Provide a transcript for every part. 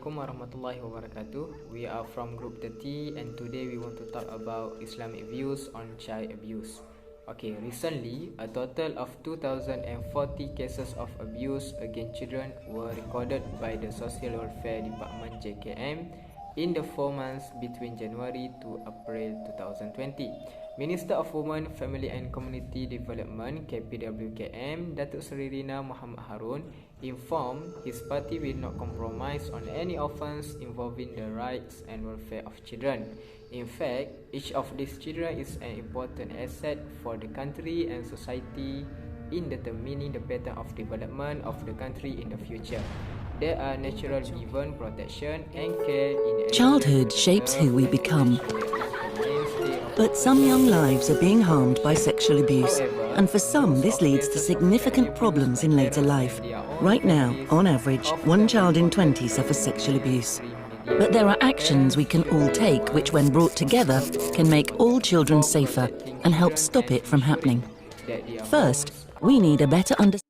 Assalamualaikum warahmatullahi wabarakatuh. We are from Group 30 and today we want to talk about Islamic views on child abuse. Okay, recently, a total of 2,040 cases of abuse against children were recorded by the Social Welfare Department JKM in the 4 months between January to April 2020. Minister of Women, Family and Community Development KPWKM Datuk Seri Rina Muhammad Harun informed his party will not compromise on any offence involving the rights and welfare of children. In fact, each of these children is an important asset for the country and society in determining the pattern of development of the country in the future. There are natural given protection and care in childhood shapes who we become. But some young lives are being harmed by sexual abuse, and for some this leads to significant problems in later life. Right now, on average, 1 child in 20 suffers sexual abuse. But there are actions we can all take which, when brought together, can make all children safer and help stop it from happening. First, we need a better understanding.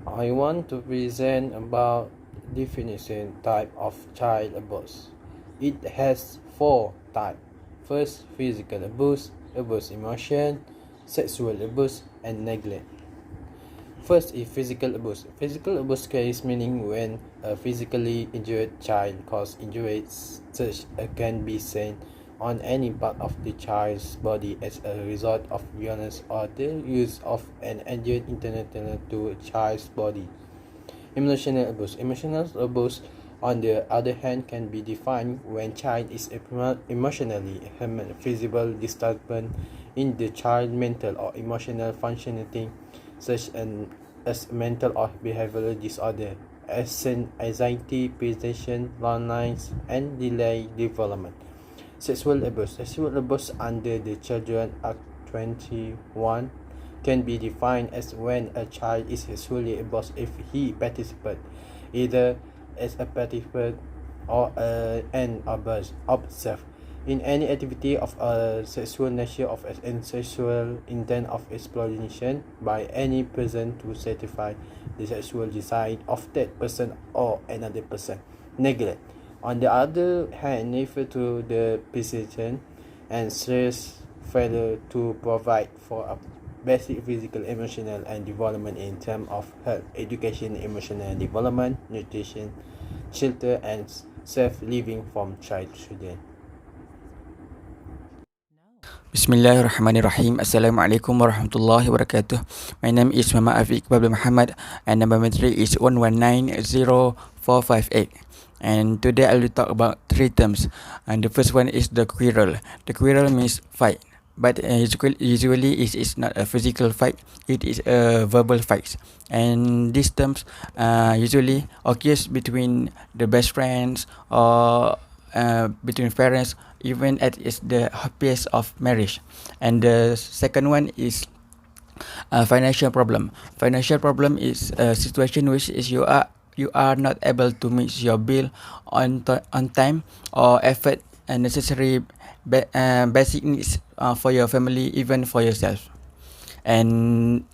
I want to present about definition type of child abuse. It has 4 types. First, physical abuse, abuse emotion, sexual abuse, and neglect. First is physical abuse. Physical abuse case meaning when a physically injured child causes injuries such as can be seen on any part of the child's body as a result of violence or the use of an injured internal to a child's body. Emotional abuse. Emotional abuse, on the other hand, can be defined when child is emotionally harmed, visible disturbance in the child mental or emotional functioning, such as mental or behavioral disorder, as anxiety, depression, loneliness, and delayed development. Sexual abuse. Sexual abuse under the Children Act 21 can be defined as when a child is sexually abused if he participates either as a participant or an observer in any activity of a sexual nature of an sexual intent of exploitation by any person to satisfy the sexual desire of that person or another person. Neglect, on the other hand, refer to the precision and serious failure to provide for a basic physical, emotional, and development in terms of health, education, emotional development, nutrition, shelter, and safe living from children. Bismillahirrahmanirrahim. Assalamualaikum warahmatullahi wabarakatuh. My name is Muhammad Afiq Iqbal Mohamed and number entry is 1190458. And today I will talk about 3 terms. And the first one is the quarrel. The quarrel means fight. But usually it is not a physical fight, it is a verbal fight. And these terms usually occurs between the best friends or between parents, even at is the happiest of marriage. And the second one is financial problem. Financial problem is a situation which is you are not able to meet your bill on time or effort and necessary basic needs for your family, even for yourself. And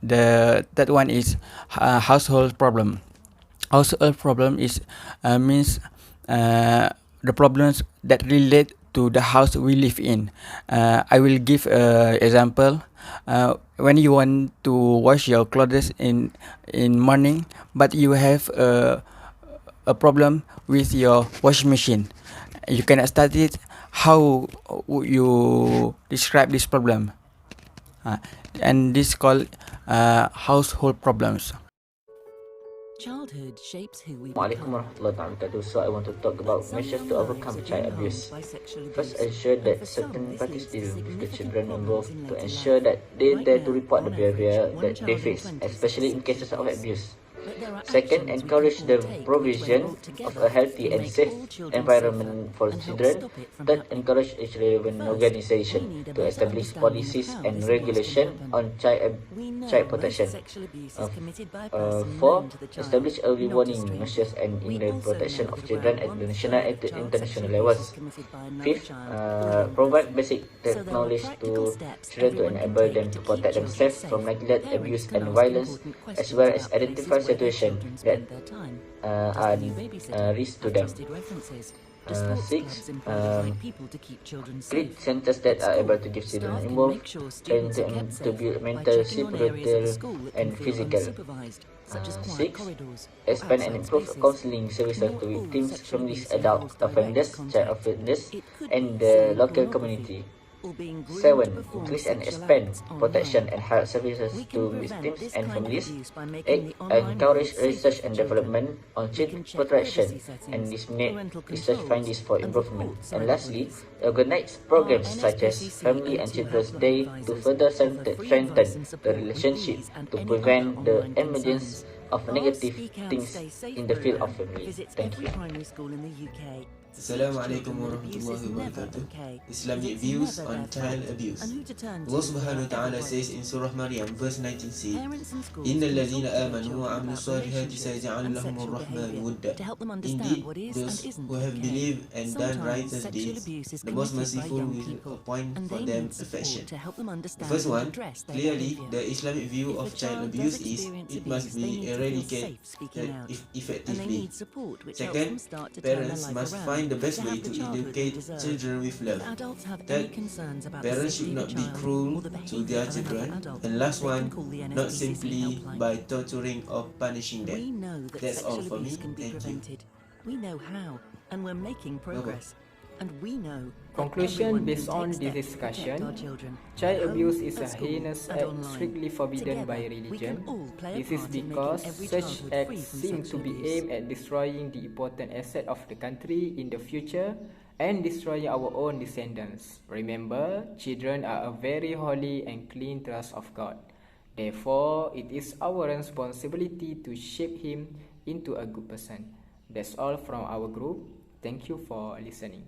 the third one is household problem. Household problem is means the problems that relate to the house we live in. I will give example. When you want to wash your clothes in morning, but you have a problem with your washing machine, you cannot start it. How would you describe this problem? And this called household problems. Childhood shapes who we Assalamualaikum become. warahmatullahi wabarakatuh. So I want to talk about measures to overcome child abuse. First, ensure that certain parties deal with the children involved to ensure that they dare to report the behavior that they face, especially in cases of abuse. Second, encourage the provision of a healthy and safe environment for children. Third, encourage each relevant organization to establish policies and regulation on child protection. Four, establish early warning measures and in the protection of children at the national and international levels. Fifth, provide basic knowledge to children to enable them to protect themselves from neglect, abuse, and violence, as well as identify situation that are risk to them. 6. Create centers that are able to give children involved, training them to build mental, spiritual, and physical. 6. Expand and improve counseling services to victims, families, adult offenders, child offenders, and the local community. 7. Increase and expand protection and health services to victims and families. 8. Encourage research and development on child protection and disseminate research findings for improvement. And lastly, organize programs such as Family and Children's Day to further strengthen the relationship to prevent the emergence of negative things in the field of family. Thank you. Assalamualaikum warahmatullahi wabarakatuh. Islamic views on child abuse. Allah Subhanahu wa Ta'ala says in Surah Maryam verse 19c, Innal ladhina amanu wa amilu salihati sayaj'alu lahumur rahmanu wudda. Indeed, those who have believed and done righteous deeds, the most merciful will appoint for them affection. The first one, clearly, the Islamic view of child abuse is it must be eradicated effectively. Second, parents must find the best way to educate children with love. Third, parents should not be cruel to their children. And last one, not simply by torturing or punishing them. That's all for me. Thank you. We know how, and we're making progress. And we know Conclusion based on this discussion, child abuse is a heinous act strictly forbidden by religion. This is because such acts seem to be aimed at destroying the important asset of the country in the future and destroying our own descendants. Remember, children are a very holy and clean trust of God. Therefore, it is our responsibility to shape him into a good person. That's all from our group. Thank you for listening.